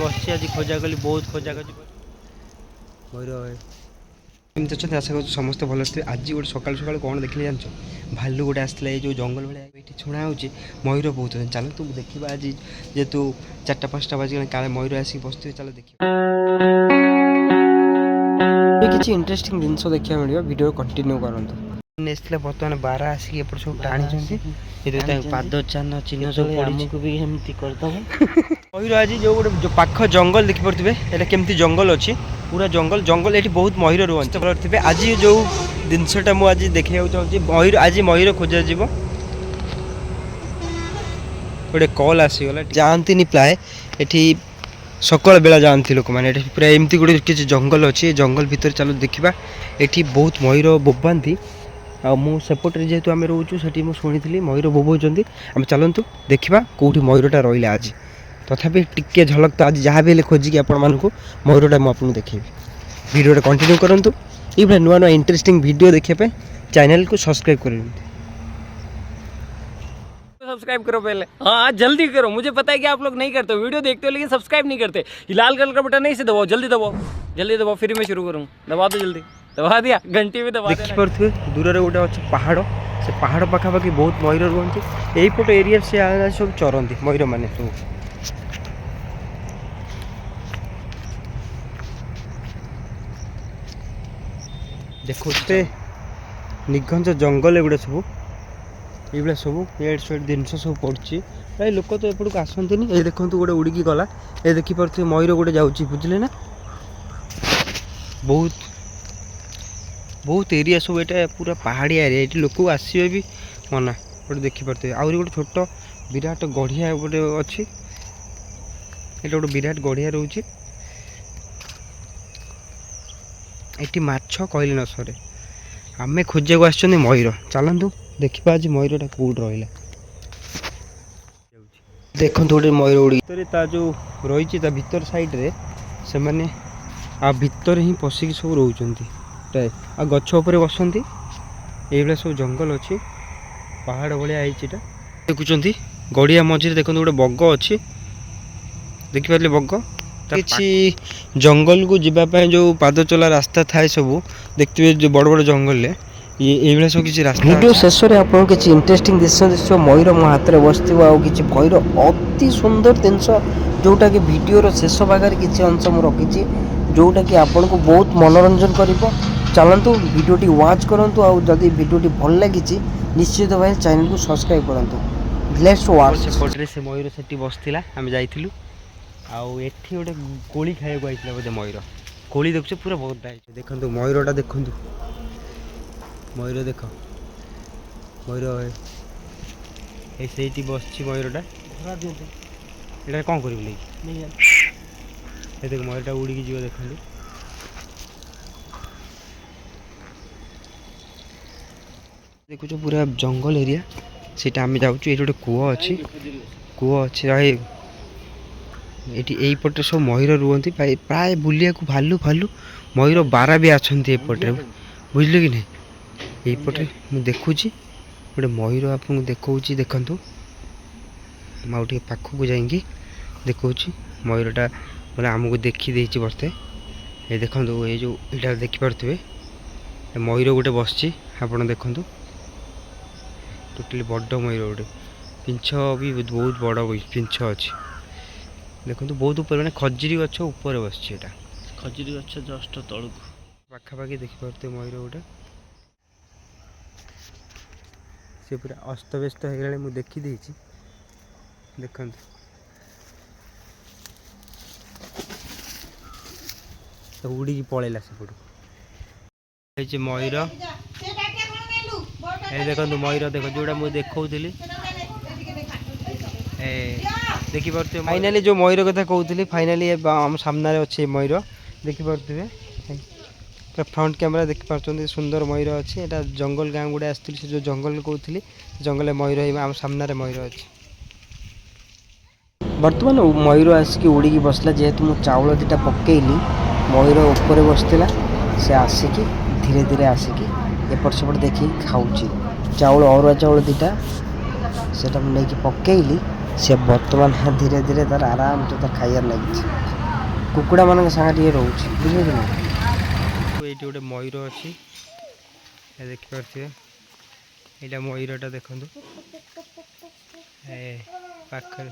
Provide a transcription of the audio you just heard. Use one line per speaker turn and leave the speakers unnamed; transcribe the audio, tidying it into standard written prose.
बस आज खोजा कली बहुत खोजा कर मयूर एमती अच्छे आशा कर समस्त भल थे। आज गोटे सका सका कौन देखिए जान भालू गोटे आसला ये जो जंगल भाया ये छुणा हो मयूर बहुत चलो तू देखा आज जेहेतु 4-5टा बाजी काले मयूर आसिक बसते चलो देखिए किसी इंटरेस्टिंग जिन देखा मिले वीडियो कंटिन्यू करते बर्तमान बारा आसिक एपट सब टाणी पाद चान चिन्ह सब पड़ी भी एमती करदे मयूर आज जो गोटे जो पाख जंगल देखिपे ये केमती जंगल अच्छी पूरा जंगल जंगल ये बहुत मयूर रुहते थे। आज जो जिनसटा मुझे देखा चाहिए मयूर आज मयूर खोजा जीव गोटे कल आसीगला जाती प्राय ये सकाल बेला जाती लोक मैंने पूरा एमती गोटे किसी जंगल अच्छी जंगल भितर चलो देखा ये बहुत मयूर बोबाती आसेपटे जेहेतु आम रोचु से शुणी मयूर बोबाऊँ आम चलतु देखा कौटी मयूरटा रहा आज तथापि टिके झलक तो आज जहाँ भी खोजिकी आपण मानक मयूरटा मुझे देखी वीडियो कंटिन्यू करंतु ये नुआ नुआ इंटरेस्टिंग वीडियो देखिए चैनल को सब्सक्राइब कर
सब्सक्राइब करो पहले। हाँ जल्दी करो, मुझे पता है कि आप लोग नहीं करते वीडियो देखते हो लेकिन सब्सक्राइब नहीं करते। लाल कलर का बटन नहीं से दबाओ, जल्दी दबाओ जल्दी दबाओ, फिर मैं शुरू करूँ। दबा दो जल्दी, दबा दिया, घंटी में दबा देना।
देखिए दूर गोटे अच्छे पहाड़ से पहाड़ पाखापाखि बहुत मयूर रुहति यहीपट एरिया से सब चरती मयूर मैंने सब देखते निघंज जंगल एगुड़ा सब ये सब एड सेड जिनस सब पड़ी प्राय लोक तो एपट को आसती ये देखो गोटे उड़िकी गला ये देखिपे मयूर गोटे जाऊँगी बुझे ना बहुत बहुत एरिया सब ये पूरा पहाड़िया एरिया ये लोक आसवे भी मना गोटे देखिपे आहरी गोटे छोट विराट गढ़िया गोटे अच्छी ये गोटे विराट गढ़िया रोचे ये माछ कहले न सरे आमे खोजा आस मयूर चलतु देखा आज मयूरटा कौट रहा देखो गोटे मयूर उड़ी जो रही भीतर साइड्रे से मैंने आ भीतर ही पशिकी सब रोच प्राय आ गछ उपर बसती ये सब जंगल अच्छी पहाड़ भाया देखुं गड़िया मझे देखो गोटे बग अच्छी देखिपारे बग किसी जंगल को जीवाई जो पाद चला रास्ता थाए सब देखते जो बड़ बड़ जंगल ये सब किसी रास्ता वीडियो शेष में आप किसी इंटरेस्टिंग दिशा मयूर मो हाथ में बस कि मयूर अति सुंदर जिनस जोटा कि वीडियो शेष भाग किसी अंश मुझे रखी जोटा कि आपन को बहुत मनोरंजन कर चलतु वीडियोटी वाच करूँ आदि वीडियोटी भल लगी निश्चित भाई चैनल को सब्सक्राइब करूँ। लेट्स वाच सेपटे से मयूर से बसला आम जाइलु आउ एठी गोटे कोली खाइबा आइला बोधे मयूर कोली देखु पूरा बहुत देखो मयूरटा देखु मयूर देख मयूर ये बस मयूरटा ये कौन कर देख मयूरटा उड़ी जीव देखो देखुच पूरा जंगल एरिया सीटा आम जाऊँ ये गोटे कूह अच्छी ये पटे सब मयूर रुहति प्राय बुलिया को भालू भालू मयूर बारा भी आछंती एपटे बुझल कि नहीं यहीपटे मुझे देखुची गोटे मयूर आपको देखा देखु मुझे पाखक जाकि देखा मयूरटा मतलब आमको देखी बर्ते ये देखो ये जो यहाँ देखिपे मयूर गोटे बस आप देखु टोटाली बड़ मयूर गोटे पिंछ भी बहुत बड़ पिंछ अच्छी देखो बहुत ऊपर मैंने खजुरी गछ ऊपर बस खजुरी गछ जस्ट तलू पाखापाखि देखिपे मयूर गोटे से पूरा अस्तव्यस्त हो गला मुझे देखी देखु तो उड़ी पलैला सेपट मयूर ये देखो मयूर देख जोड़ा मुझे देखी देखिपे फाइनाली जो मयूर कथा कहती फाइनाली आम सामने अच्छे मयूर देखिपे फ्रंट कैमेरा देखिपे सुंदर मयूर अच्छे यहाँ जंगल गाँ गुड़े आसती से जो जंगल कहती जंगल मयूर आम सामने मयूर अच्छे बर्तमान मयूर आसिक उड़ी बसला जेहेतु मुझे चाउल दीटा पकईली मयूर ऊपर बसला से आसिकी धीरे धीरे आसिकी एपट सेपट देखी खाऊँगी चाउल अरुआ चाउल दीटा से नहीं पकईली सी बर्तमान धीरे धीरे तार आराम से खाइबार लगी। କୁକୁଡ଼ା ମାନଙ୍କ ସାଙ୍ଗେ ଟିକେ ରହୁଛି ବୁଝିଲେ ନା। ଏଇଠି ଗୋଟେ ମୟୂର ଅଛି ଦେଖିପାରୁଥିବେ। ଏଇଟା ମୟୂରଟା ଦେଖନ୍ତୁ ପାଖରେ